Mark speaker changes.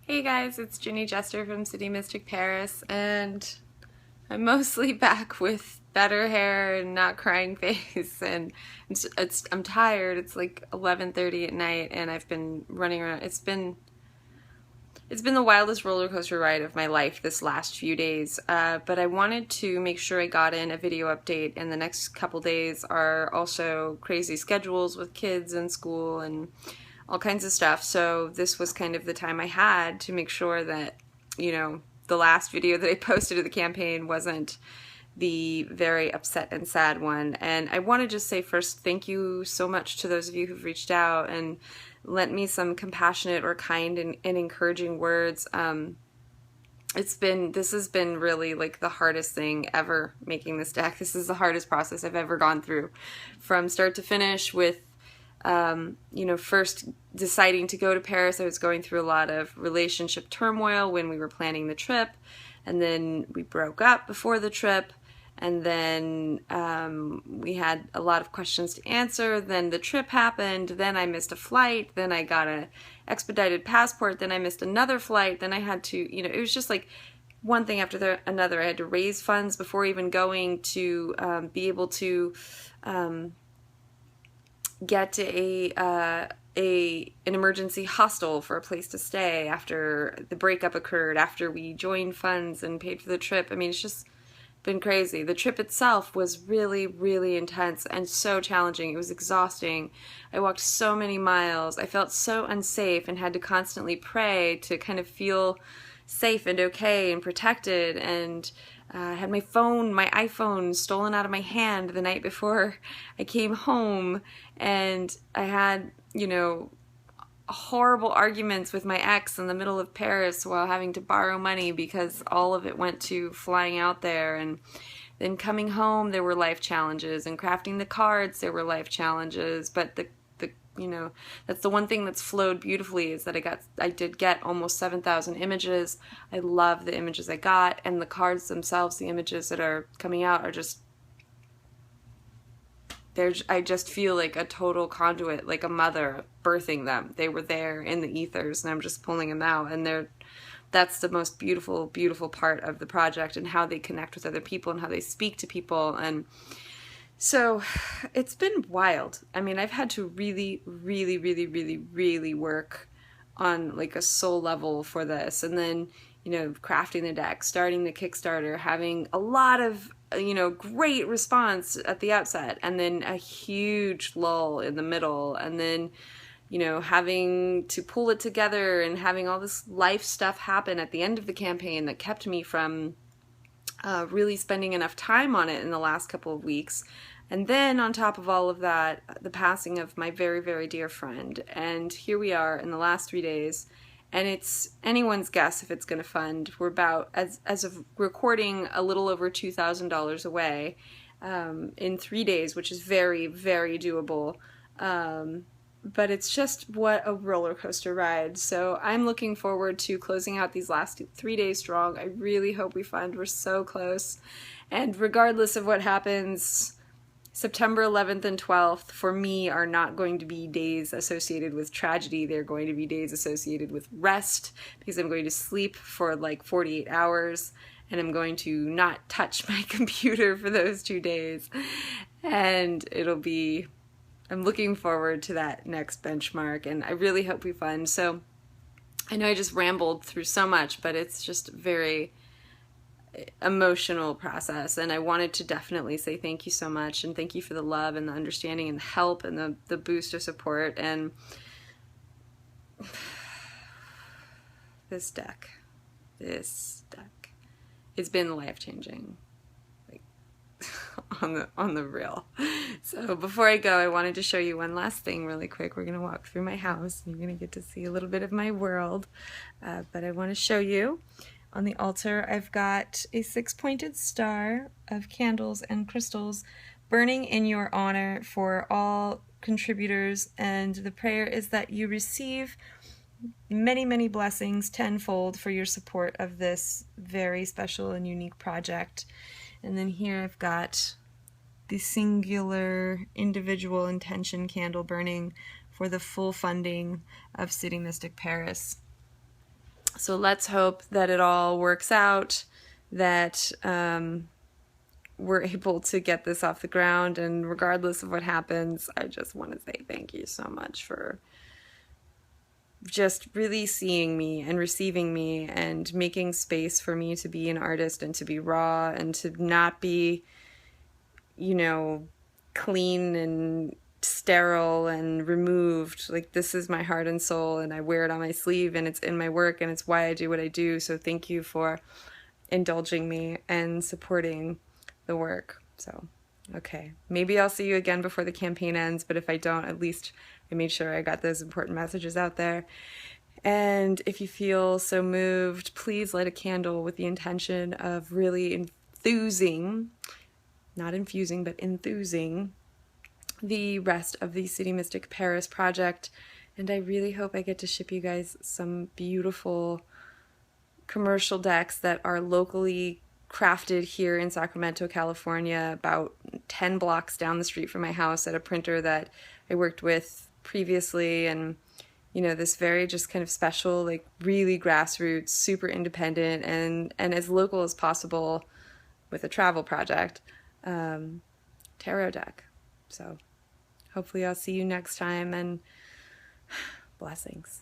Speaker 1: Hey guys, it's Ginny Jester from City Mystic Paris, and I'm mostly back with better hair and not crying face, and I'm tired. It's like 11:30 at night, and I've been running around. It's been the wildest roller coaster ride of my life this last few days, but I wanted to make sure I got in a video update, and the next couple days are also crazy schedules with kids and school and all kinds of stuff. So this was kind of the time I had to make sure that, the last video that I posted of the campaign wasn't the very upset and sad one. And I want to just say first, thank you so much to those of you who've reached out and lent me some compassionate or kind and encouraging words. This has been really like the hardest thing ever making this deck. This is the hardest process I've ever gone through from start to finish with first deciding to go to Paris. I was going through a lot of relationship turmoil when we were planning the trip, and then we broke up before the trip, and then we had a lot of questions to answer. Then the trip happened, then I missed a flight, then I got an expedited passport, then I missed another flight, then I had to, it was just like one thing after another. I had to raise funds before even going to be able to get an emergency hostel for a place to stay after the breakup occurred, after we joined funds and paid for the trip. I mean, it's just been crazy. The trip itself was really, really intense and so challenging. It was exhausting. I walked so many miles. I felt so unsafe and had to constantly pray to kind of feel safe and okay and protected, and I had my iPhone stolen out of my hand the night before I came home, and I had, horrible arguments with my ex in the middle of Paris while having to borrow money because all of it went to flying out there. And then coming home, there were life challenges, and crafting the cards, there were life challenges. But that's the one thing that's flowed beautifully, is that I did get almost 7,000 images. I love the images I got, and the cards themselves, the images that are coming out are just, I just feel like a total conduit, like a mother birthing them. They were there in the ethers, and I'm just pulling them out, and that's the most beautiful, beautiful part of the project, and how they connect with other people and how they speak to people. And so it's been wild. I mean, I've had to really, really, really, really, really work on like a soul level for this. And then, crafting the deck, starting the Kickstarter, having a lot of, great response at the outset, and then a huge lull in the middle, and then, having to pull it together and having all this life stuff happen at the end of the campaign that kept me from really spending enough time on it in the last couple of weeks. And then on top of all of that, the passing of my very, very dear friend. And here we are in the last 3 days, and it's anyone's guess if it's going to fund. We're about, as of recording, a little over $2,000 away in 3 days, which is very, very doable. But it's just what a roller coaster ride. So I'm looking forward to closing out these last 3 days strong. I really hope we fund. We're so close. And regardless of what happens, September 11th and 12th for me are not going to be days associated with tragedy. They're going to be days associated with rest, because I'm going to sleep for like 48 hours, and I'm going to not touch my computer for those 2 days. And I'm looking forward to that next benchmark, and I really hope we fund. So I know I just rambled through so much, but it's just a very emotional process, and I wanted to definitely say thank you so much, and thank you for the love and the understanding and the help and the boost of support. And this deck, it's been life-changing, like on the real. So before I go, I wanted to show you one last thing really quick. We're gonna walk through my house, and you're gonna get to see a little bit of my world, but I want to show you. On the altar, I've got a 6-pointed star of candles and crystals burning in your honor for all contributors, and the prayer is that you receive many, many blessings tenfold for your support of this very special and unique project. And then here I've got the singular individual intention candle burning for the full funding of City Mystic Paris. So let's hope that it all works out, that we're able to get this off the ground. And regardless of what happens, I just want to say thank you so much for just really seeing me and receiving me and making space for me to be an artist and to be raw and to not be, you know, clean and sterile and removed. Like, this is my heart and soul, and I wear it on my sleeve, and it's in my work, and it's why I do what I do. So thank you for indulging me and supporting the work. So, okay, maybe I'll see you again before the campaign ends, but if I don't, at least I made sure I got those important messages out there. And if you feel so moved, please light a candle with the intention of really enthusing, not infusing, but enthusing the rest of the City Mystic Paris project. And I really hope I get to ship you guys some beautiful commercial decks that are locally crafted here in Sacramento, California, about 10 blocks down the street from my house at a printer that I worked with previously. And, you know, this very just kind of special, like really grassroots, super independent, and as local as possible with a travel project, tarot deck. So hopefully I'll see you next time, and blessings.